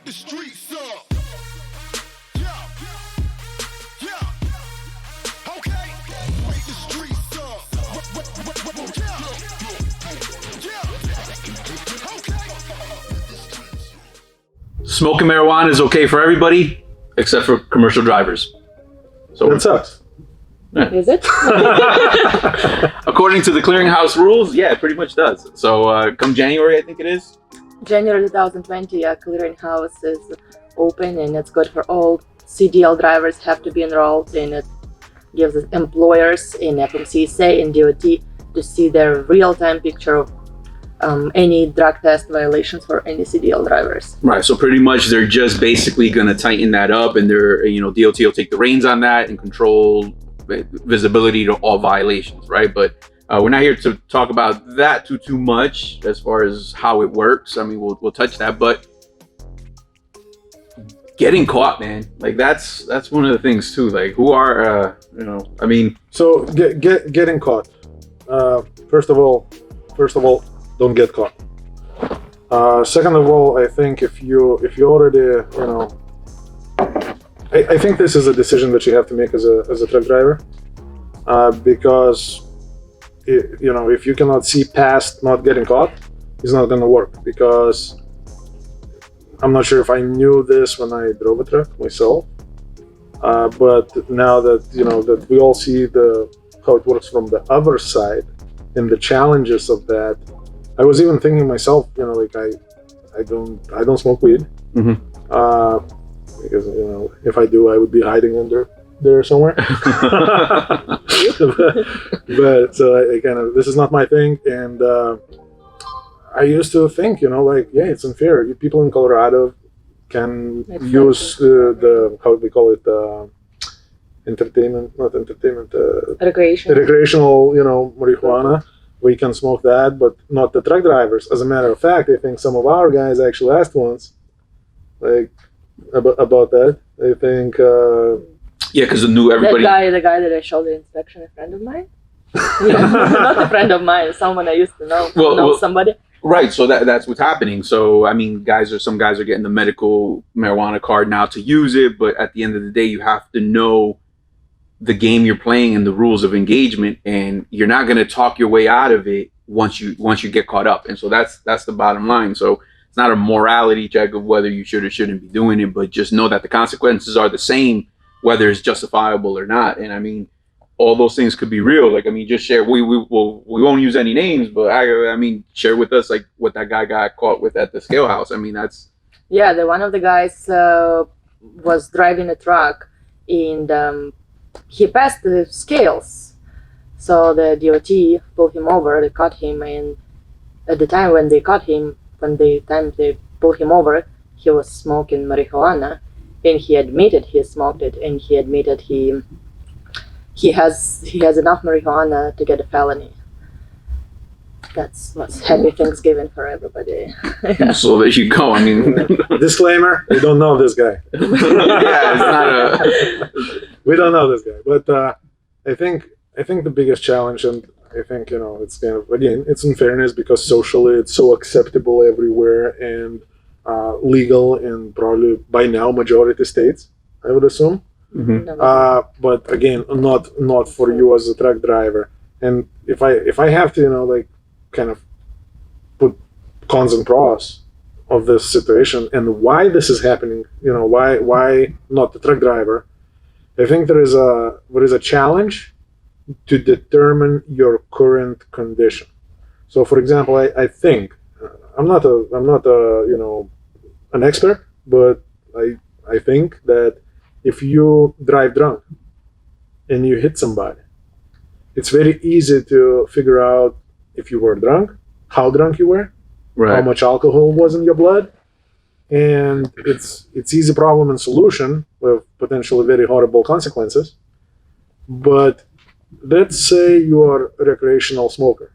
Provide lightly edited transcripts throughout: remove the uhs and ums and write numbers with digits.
the streets up. Yeah, yeah. Okay, wake the streets up. Yeah, okay. Smoking marijuana is okay for everybody except for commercial drivers. So That sucks. Is it? according to the clearinghouse rules, yeah, it pretty much does. So come January, I think it is. January 2020, clearinghouse is open and it's good for all. CDL drivers have to be enrolled, and it gives employers in FMCSA and DOT to see their real-time picture of any drug test violations for any CDL drivers. Right. So pretty much they're just basically going to tighten that up, and they're, DOT will take the reins on that and control visibility to all violations. Right. But we're not here to talk about that too much as far as how it works. I mean, we'll touch that, but getting caught, man, like that's one of the things too. Like, who are, So getting caught. First of all, don't get caught. Second of all, I think if you already, I think this is a decision that you have to make as a truck driver, because if you cannot see past not getting caught, it's not going to work. Because I'm not sure if I knew this when I drove a truck myself, but now that that we all see how it works from the other side and the challenges of that, I was even thinking myself, like I don't smoke weed, because if I do, I would be hiding under there somewhere. but so I kind of, this is not my thing, and I used to think, it's unfair. People in Colorado can use the how they call it, recreational, marijuana. We can smoke that, but not the truck drivers. As a matter of fact, I think some of our guys actually asked once, like, about that. I think. Yeah, because everybody. The guy that I showed the inspection, a friend of mine. Not a friend of mine, someone I used to know. Somebody. Right, so that's what's happening. So I mean, some guys are getting the medical marijuana card now to use it, but at the end of the day, you have to know the game you're playing and the rules of engagement, and you're not going to talk your way out of it once you get caught up. And so that's the bottom line. So it's not a morality check of whether you should or shouldn't be doing it, but just know that the consequences are the same, whether it's justifiable or not. And I mean, all those things could be real. Like, I mean, just share. We won't use any names, but I mean, share with us like what that guy got caught with at the scale house. I mean, that's. Yeah, one of the guys was driving a truck, and he passed the scales. So the DOT pulled him over. They caught him, and at the time when they caught him, they pulled him over, he was smoking marijuana, and he admitted he smoked it, and he admitted he has enough marijuana to get a felony. That's what's happy Thanksgiving for everybody. So there you go. I mean, disclaimer: we don't know this guy. Yeah, it's not we don't know this guy, but I think the biggest challenge, and I think it's kind of, again, it's unfairness, because socially it's so acceptable everywhere and legal in probably by now majority states, I would assume. But again, not for you as a truck driver. And if I have to kind of put cons and pros of this situation and why this is happening, why not the truck driver, I think there is a challenge to determine your current condition. So for example, I think I'm not an expert, but I think that if you drive drunk and you hit somebody, it's very easy to figure out if you were drunk, how drunk you were, right, how much alcohol was in your blood, and it's easy problem and solution with potentially very horrible consequences. But let's say you are a recreational smoker,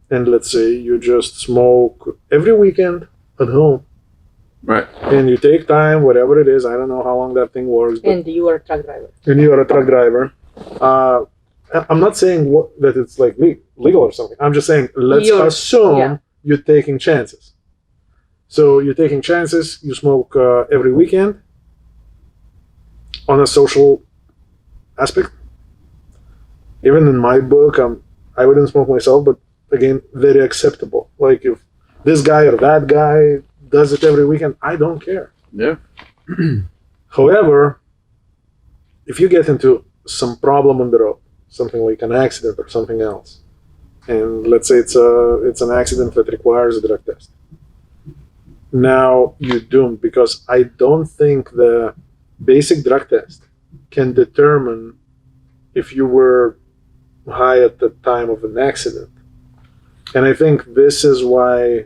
and let's say you just smoke every weekend at home. Right. And you take time, whatever it is. I don't know how long that thing works. And you are a truck driver. And you are a truck driver. I'm not saying that it's like legal or something. I'm just saying let's assume you're taking chances. So you're taking chances. You smoke every weekend on a social aspect. Even in my book, I wouldn't smoke myself, but again, very acceptable. Like if this guy or that guy does it every weekend, I don't care. Yeah. However, if you get into some problem on the road, something like an accident or something else, and let's say it's an accident that requires a drug test, now you're doomed, because I don't think the basic drug test can determine if you were high at the time of an accident. And I think this is why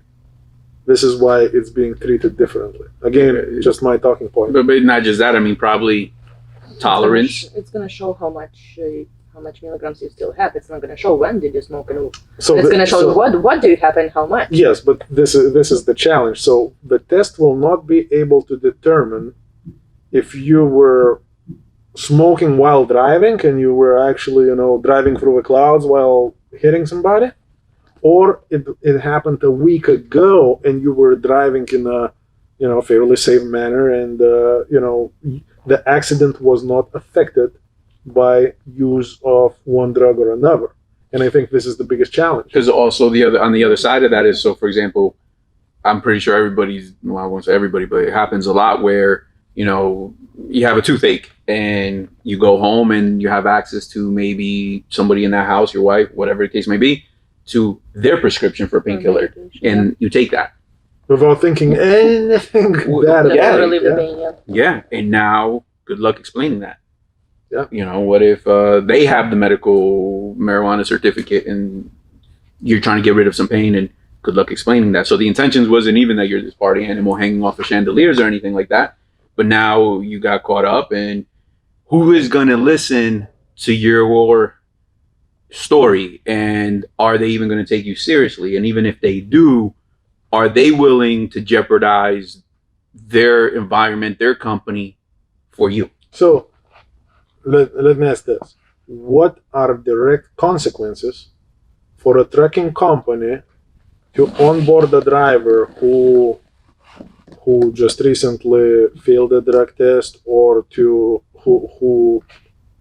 it's being treated differently. Again, just my talking point. But not just that. I mean, probably tolerance. It's gonna show how much milligrams you still have. It's not gonna show when did you smoke and So it's gonna show what do you have and how much. Yes, but this is the challenge. So the test will not be able to determine if you were smoking while driving and you were actually, driving through the clouds while hitting somebody, or it happened a week ago and you were driving in a, fairly safe manner, and the accident was not affected by use of one drug or another. And I think this is the biggest challenge. Because also on the other side of that is, so for example, I'm pretty sure I won't say everybody, but it happens a lot where, you have a toothache and you go home and you have access to maybe somebody in that house, your wife, whatever the case may be, to their prescription for a painkiller, and you take that without thinking anything bad about it. Yeah, and now good luck explaining that. Yeah. What if they have the medical marijuana certificate and you're trying to get rid of some pain, and good luck explaining that. So the intentions wasn't even that you're this party animal hanging off of chandeliers or anything like that. But now you got caught up, and who is going to listen to your story? And are they even going to take you seriously? And even if they do, are they willing to jeopardize their environment, their company for you? So let me ask this. What are direct consequences for a trucking company to onboard a driver who just recently failed a drug test, or who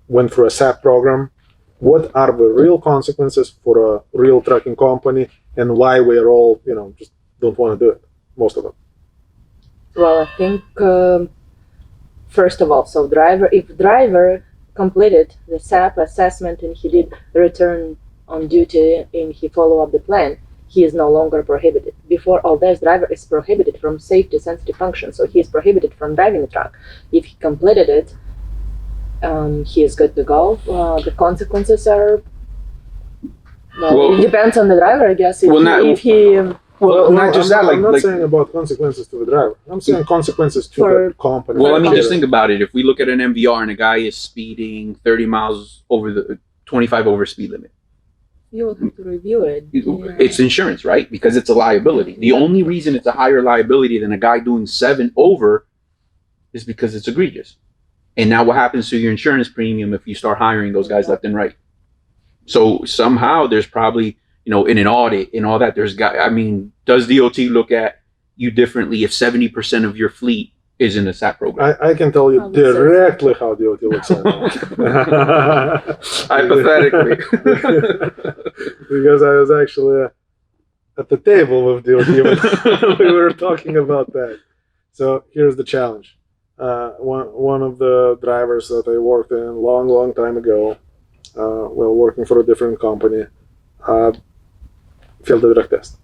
went through a SAP program? What are the real consequences for a real trucking company, and why we're all, just don't want to do it, most of them? Well, I think first of all, so if driver completed the SAP assessment and he did return on duty and he follow up the plan, he is no longer prohibited. Before all this, driver is prohibited from safety sensitive functions, so he is prohibited from driving a truck. If he completed it, he is good to go. The consequences are, it depends on the driver, I guess. Not just that. I'm not saying about consequences to the driver. I'm saying consequences to the company. Well, I mean, just think about it. If we look at an MVR and a guy is speeding 30 miles over the 25 over speed limit, you will have to review it. It's insurance, right? Because it's a liability. The only reason it's a higher liability than a guy doing 7 over is because it's egregious. And now what happens to your insurance premium if you start hiring those guys left and right? So somehow there's probably, in an audit and all that, does DOT look at you differently if 70% of your fleet is in the SAP program? I can tell you directly how DOT looks at it. Hypothetically. Because I was actually at the table with DOT when we were talking about that. So here's the challenge. One of the drivers that I worked in a long time ago, while working for a different company, failed the drug test.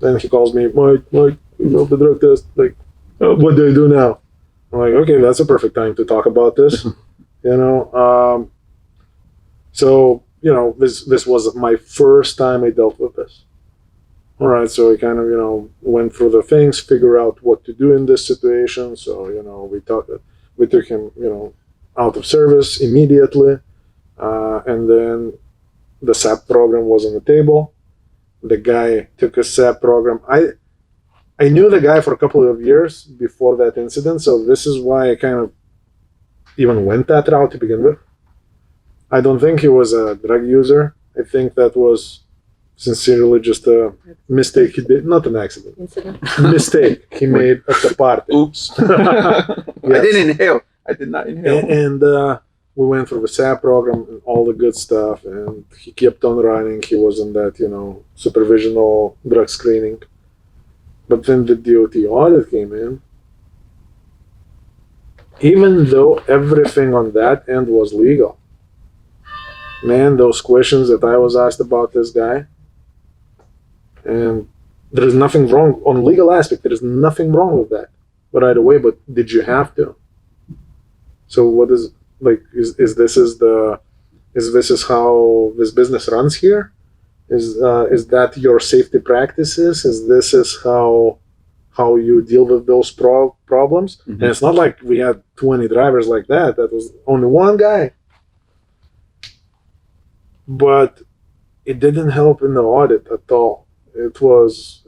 Then he calls me, Mike, you failed the drug test. Like, what do I do now? I'm like, okay, that's a perfect time to talk about this. So this was my first time I dealt with this. All right, so I kind of went through the things, figure out what to do in this situation. So we took him out of service immediately, and then the SAP program was on the table. The guy took a SAP program. I knew the guy for a couple of years before that incident, so this is why I kind of even went that route to begin with. I don't think he was a drug user. I think that was sincerely just a mistake he did, not an accident, Incident. mistake he made at the party. Oops. I didn't inhale. I did not inhale. And we went through the SAP program and all the good stuff, and he kept on running. He was in that, supervisional drug screening. But then the DOT audit came in. Even though everything on that end was legal, man, those questions that I was asked about this guy, and there is nothing wrong on legal aspect. There is nothing wrong with that. But right away, but did you have to? So what is like? Is this how this business runs here? Is that your safety practices? Is how you deal with those problems? Mm-hmm. And it's not like we had 20 drivers like that. That was only one guy. But it didn't help in the audit at all. It was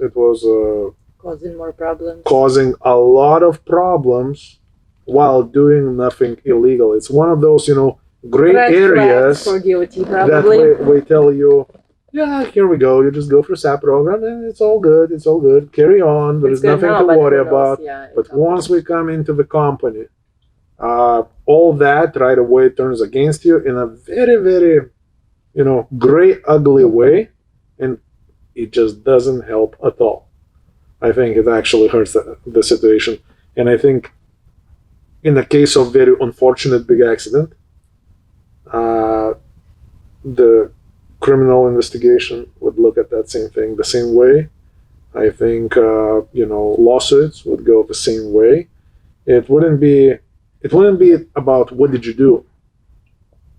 Causing more problems. causing a lot of problems while doing nothing illegal. It's one of those, gray Red areas flags for DOT that probably. we tell you, yeah, here we go. You just go for SAP program and it's all good. It's all good. Carry on. There It's is good nothing now, to but worry who knows? about. Yeah, But it's not. once we come into the company, all that right away turns against you in a very, very, gray, ugly way. And it just doesn't help at all. I think it actually hurts the situation. And I think in the case of very unfortunate big accident, the criminal investigation would look at that same thing the same way. I think lawsuits would go the same way. It wouldn't be about what did you do.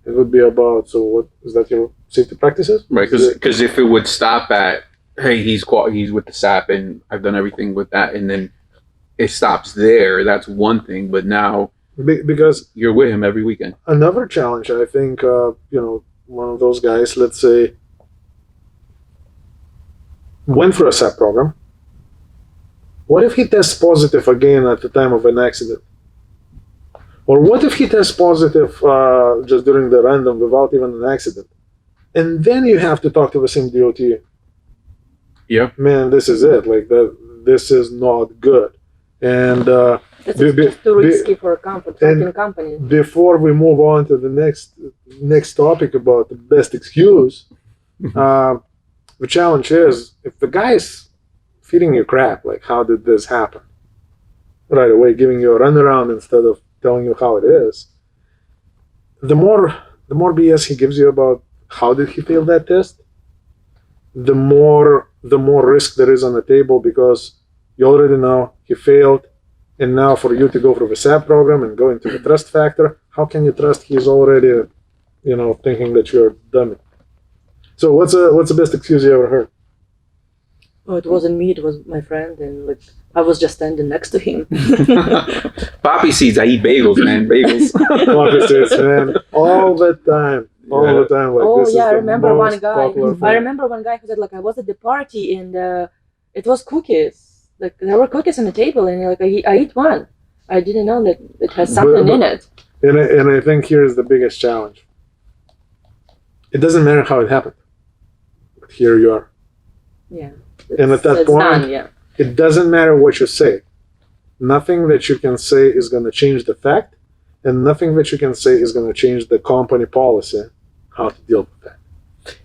It would be about, so what is that, your safety practices? Right, because if it would stop at, hey, he's with the SAP and I've done everything with that, and then it stops there, that's one thing. But now Because you're with him every weekend. another challenge, I think, one of those guys, let's say, went through a SAP program. What if he tests positive again at the time of an accident? Or what if he tests positive just during the random without even an accident? And then you have to talk to the same DOT. Yeah. Man, this is it. Like that. This is not good. And It's be- just too be- risky for a trucking company. before we move on to the next topic about the best excuse, the challenge is if the guy is feeding you crap, like how did this happen? Right away, giving you a runaround instead of telling you how it is. The more BS he gives you about how did he fail that test, the more risk there is on the table, because you already know he failed. And now for you to go through the SAP program and go into the trust factor, how can you trust he's already, thinking that you're a dummy? So what's the best excuse you ever heard? Oh, it wasn't me, it was my friend, and I was just standing next to him. Poppy seeds, I eat bagels, man. Bagels. Officers, man, all the time. Like, Oh this yeah, is I the remember most one guy. popular thing. I remember one guy who said I was at the party and it was cookies. There were cookies on the table and I eat one. I didn't know that it has something in it. And I think here is the biggest challenge. It doesn't matter how it happened, but here you are. Yeah. And at that it's point, done, yeah. it doesn't matter what you say. Nothing that you can say is going to change the fact, and nothing that you can say is going to change the company policy how to deal with that.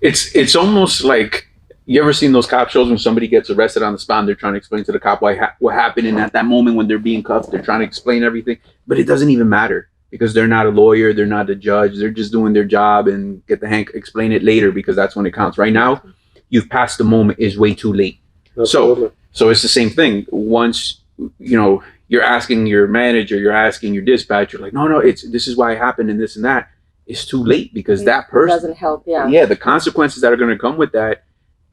It's almost like, you ever seen those cop shows when somebody gets arrested on the spot and they're trying to explain to the cop what happened, and at that moment when they're being cuffed, they're trying to explain everything, but it doesn't even matter because they're not a lawyer, they're not a judge, they're just doing their job and explain it later because that's when it counts. Right now, you've passed the moment, is way too late. Absolutely. So it's the same thing. Once you're asking your manager, you're asking your dispatcher, like, no, this is why it happened and this and that. It's too late because that person doesn't help. Yeah. Yeah, the consequences that are going to come with that,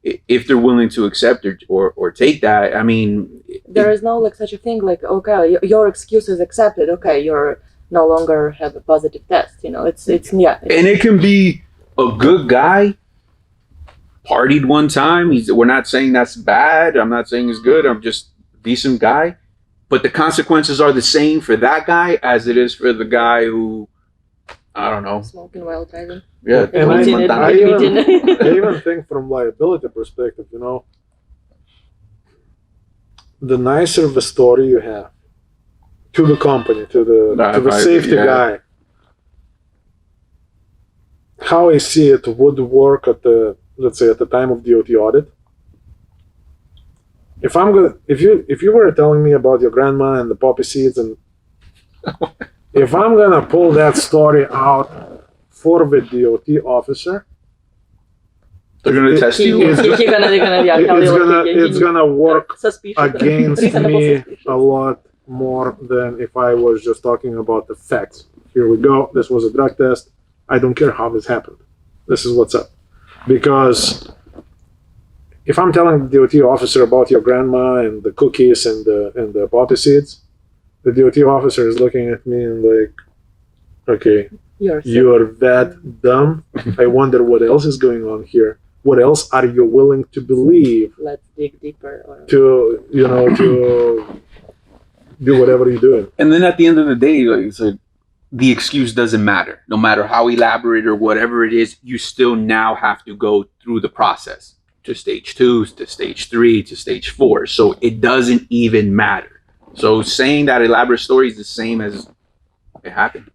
if they're willing to accept or take that, I mean, there is no such a thing okay, your excuse is accepted. Okay, you're no longer have a positive test. It's yeah. And it can be a good guy, partied one time. We're not saying that's bad. I'm not saying it's good. I'm just a decent guy. But the consequences are the same for that guy as it is for the guy who I don't know. Smoking while driving. Yeah, And Tony Admitting it, Montana. admitting it. I even think from liability perspective, you know, the nicer the story you have to the company, to the safety guy, how I see it would work at the, let's say, at the time of DOT audit. If you were telling me about your grandma and the poppy seeds, and if I'm gonna pull that story out for the DOT officer, They're gonna test you. it's gonna work suspicious. against Reasonable me suspicion. a lot more than if I was just talking about the facts. Here we go. This was a drug test. I don't care how this happened. This is what's up. Because if I'm telling the DOT officer about your grandma and the cookies and the poppy seeds, the DOT officer is looking at me and like, okay, you're that dumb. I wonder what else is going on here. What else are you willing to believe Let's dig deeper. Or... to do whatever you're doing? And then at the end of the day, like it's like, the excuse doesn't matter. No matter how elaborate or whatever it is, you still now have to go through the process to stage 2, to stage 3, to stage 4. So it doesn't even matter. So saying that elaborate story is the same as it happened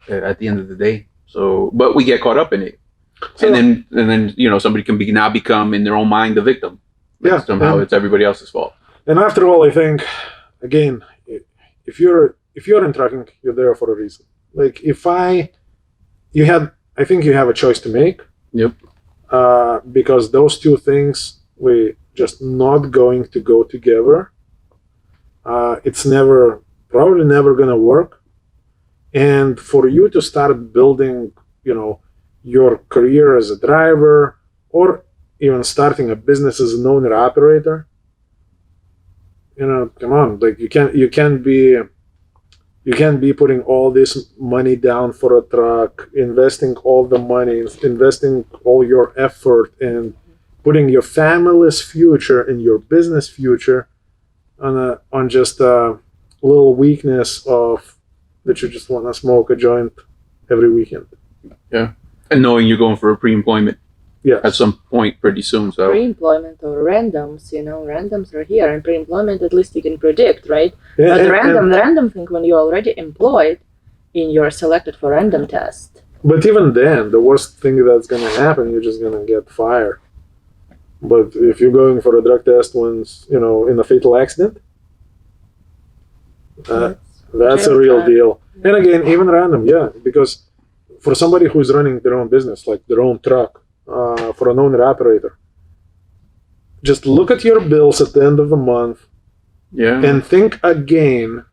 at the end of the day. So, but we get caught up in it. So, and then you know, somebody can become in their own mind the victim. Yeah, Somehow it's everybody else's fault. and after all, I think, again, if you're in trucking, you're there for a reason. Like I think you have a choice to make. Yep. Because those two things we just not going to go together. It's probably never gonna work. And for you to start building, you know, your career as a driver, or even starting a business as an owner operator, you know, come on, like you can't be putting all this money down for a truck, investing all the money, investing all your effort, and putting your family's future and your business future on just a little weakness of that you just want to smoke a joint every weekend. Yeah. And knowing you're going for a pre-employment Yeah. at some point pretty soon. So Pre-employment or randoms, you know, randoms are here, and pre-employment at least you can predict, right? Yeah, But the random thing when you're already employed, and you're selected for random test. but even then, the worst thing that's gonna happen, you're just gonna get fired. But if you're going for a drug test once, you know, in a fatal accident, that's a real deal. And again, even random, yeah, because for somebody who's running their own business, like their own truck, for an owner operator, just look at your bills at the end of the month yeah. and think again,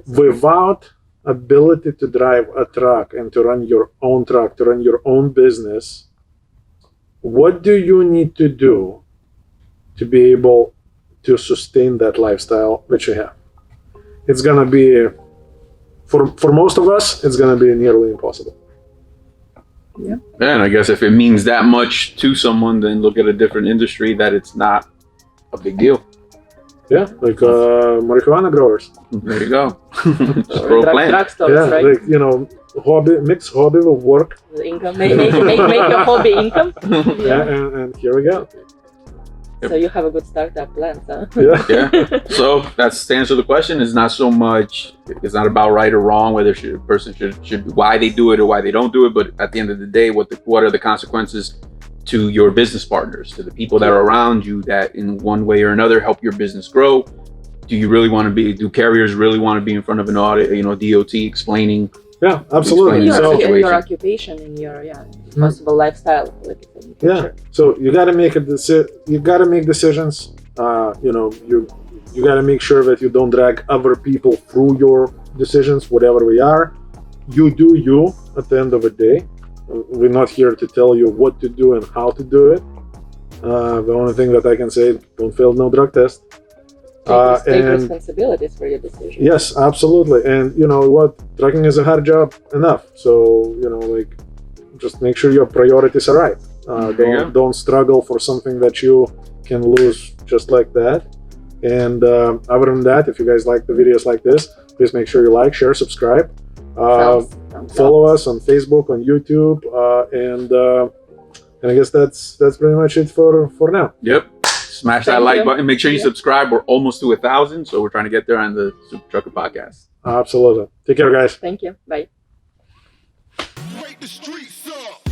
without ability to drive a truck and to run your own truck, to run your own business, what do you need to do to be able to sustain that lifestyle that you have? It's gonna be, for most of us, it's gonna be nearly impossible. Yeah, and I guess if it means that much to someone, then look at a different industry that it's not a big deal. Yeah, like marijuana growers. There you go. Just grow a plant. Drugstores, Yeah, right? like, you know, mix hobby with work. The income, make your hobby income. Yeah, and here we go. So you have a good startup plan, huh? Yeah. Yeah. So that's to answer the question. It's not so much. It's not about right or wrong, whether a person should why they do it or why they don't do it. But at the end of the day, what are the consequences to your business partners, to the people that are around you that in one way or another help your business grow? Do you really want to be? Do carriers really want to be in front of an audit? You know, DOT explaining. Yeah, absolutely. Explain So, situation. Your occupation and your possible lifestyle. Like in the yeah, future. so you got to make you got to make decisions. You know, you got to make sure that you don't drag other people through your decisions, whatever we are. You do you at the end of the day. We're not here to tell you what to do and how to do it. The only thing that I can say, don't fail no drug test. Take And responsibilities for your decisions. yes, absolutely. And you know what? Trucking is a hard job enough. So, you know, like, just make sure your priorities are right. Don't struggle for something that you can lose just like that. And other than that, if you guys like the videos like this, please make sure you like, share, subscribe. Follow us on Facebook, on YouTube, and I guess that's pretty much it for now. Yep. Smash that Thank like you. button. Make sure you Yeah. subscribe. We're almost to 1,000, so we're trying to get there on the Super Trucker Podcast. Absolutely. Take care, guys. Thank you. Bye. Wake the streets up.